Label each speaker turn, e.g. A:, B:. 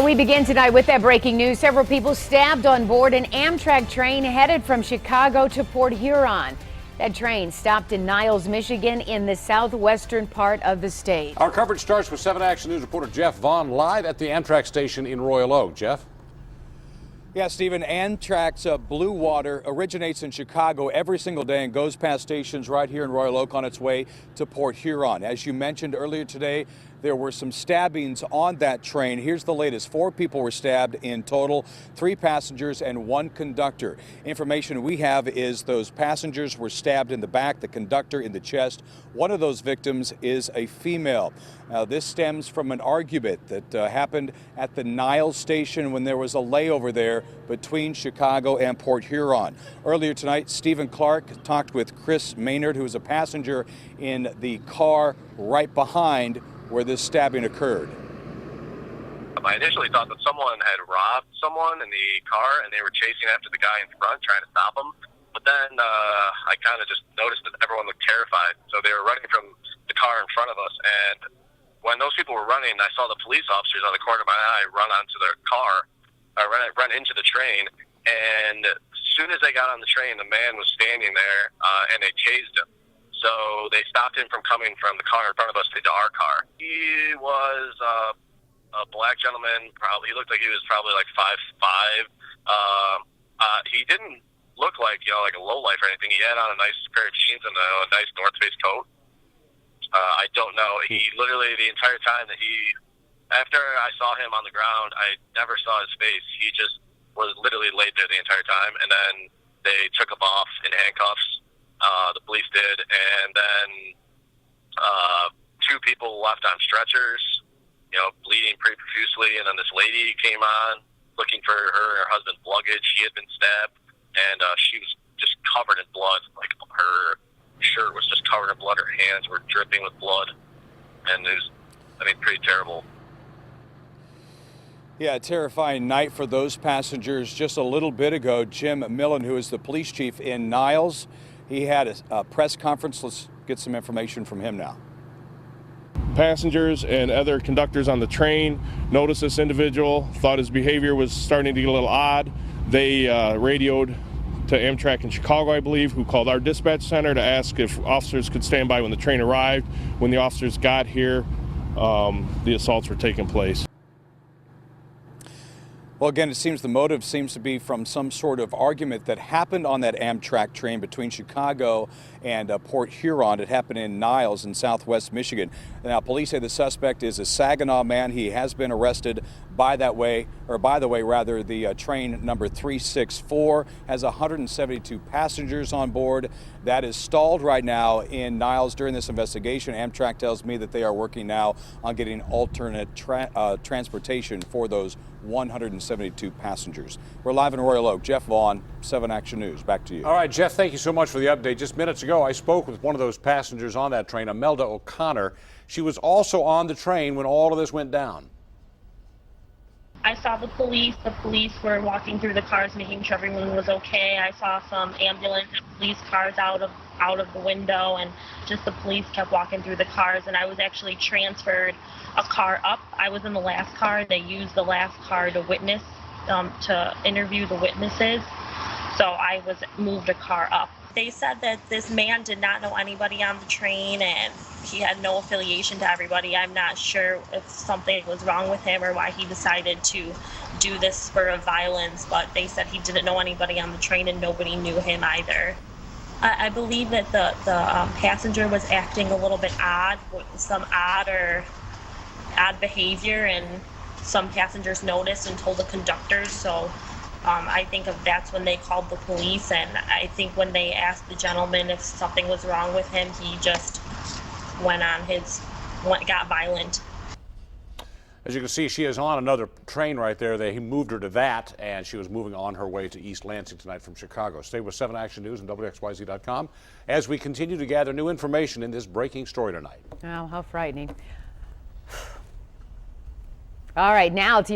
A: We begin tonight with that breaking news. Several people stabbed on board an Amtrak train headed from Chicago to Port Huron. That train stopped in Niles, Michigan, in the southwestern part of the state.
B: Our coverage starts with 7 Action News reporter Jeff Vaughn live at the Amtrak station in Royal Oak. Jeff?
C: Yeah, Stephen, Amtrak's Blue Water originates in Chicago every single day and goes past stations right here in Royal Oak on its way to Port Huron. As you mentioned earlier today, there were some stabbings on that train. Here's the latest. 4 people were stabbed in total, 3 passengers and 1 conductor. Information we have is those passengers were stabbed in the back, the conductor in the chest. One of those victims is a female. Now, this stems from an argument that happened at the Niles station when there was a layover there between Chicago and Port Huron. Earlier tonight, Stephen Clark talked with Chris Maynard, who was a passenger in the car right behind where this stabbing occurred.
D: I initially thought that someone had robbed someone in the car and they were chasing after the guy in front trying to stop him. But then I kind of just noticed that everyone looked terrified. So they were running from the car in front of us. And when those people were running, I saw the police officers out of the corner of my eye run onto their car, run into the train. And as soon as they got on the train, the man was standing there and they tased him. So they stopped him from coming from the car in front of us into our car. He was a black gentleman. He looked like he was probably like 5'5". He didn't look like like a lowlife or anything. He had on a nice pair of jeans and a nice North Face coat. I don't know. He literally the entire time that after I saw him on the ground, I never saw his face. He just was literally laid there the entire time, and then they took him off in handcuffs. The police did, and then 2 people left on stretchers, bleeding pretty profusely, and then this lady came on looking for her and her husband's luggage. She had been stabbed, and she was just covered in blood. Like, her shirt was just covered in blood. Her hands were dripping with blood, and it was, pretty terrible.
C: Yeah, a terrifying night for those passengers. Just a little bit ago, Jim Millin, who is the police chief in Niles, he had a press conference. Let's get some information from him now.
E: Passengers and other conductors on the train noticed this individual, thought his behavior was starting to get a little odd. They radioed to Amtrak in Chicago, I believe, who called our dispatch center to ask if officers could stand by when the train arrived. When the officers got here, the assaults were taking place.
C: Well, again, it seems the motive seems to be from some sort of argument that happened on that Amtrak train between Chicago and Port Huron. It happened in Niles in southwest Michigan. Now, police say the suspect is a Saginaw man. He has been arrested by the way, the train number 364 has 172 passengers on board. That is stalled right now in Niles during this investigation. Amtrak tells me that they are working now on getting alternate transportation for those 172 passengers. We're live in Royal Oak. Jeff Vaughn, 7 Action News. Back to you.
B: All right, Jeff, thank you so much for the update. Just minutes ago, I spoke with one of those passengers on that train, Imelda O'Connor. She was also on the train when all of this went down.
F: I saw the police. The police were walking through the cars, making sure everyone was okay. I saw some ambulance and police cars out of the window, and just the police kept walking through the cars. And I was actually transferred a car up. I was in the last car. They used the last car to witness, to interview the witnesses. So I was moved a car up. They said that this man did not know anybody on the train and he had no affiliation to everybody. I'm not sure if something was wrong with him or why he decided to do this spur of violence, but they said he didn't know anybody on the train and nobody knew him either. I believe that the passenger was acting a little bit odd, with some odd behavior, and some passengers noticed and told the conductors. So I think that's when they called the police, and I think when they asked the gentleman if something was wrong with him, he just got violent.
B: As you can see, she is on another train right there. They moved her to that, and she was moving on her way to East Lansing tonight from Chicago. Stay with 7 Action News and WXYZ.com as we continue to gather new information in this breaking story tonight.
A: Oh, how frightening. All right, now to your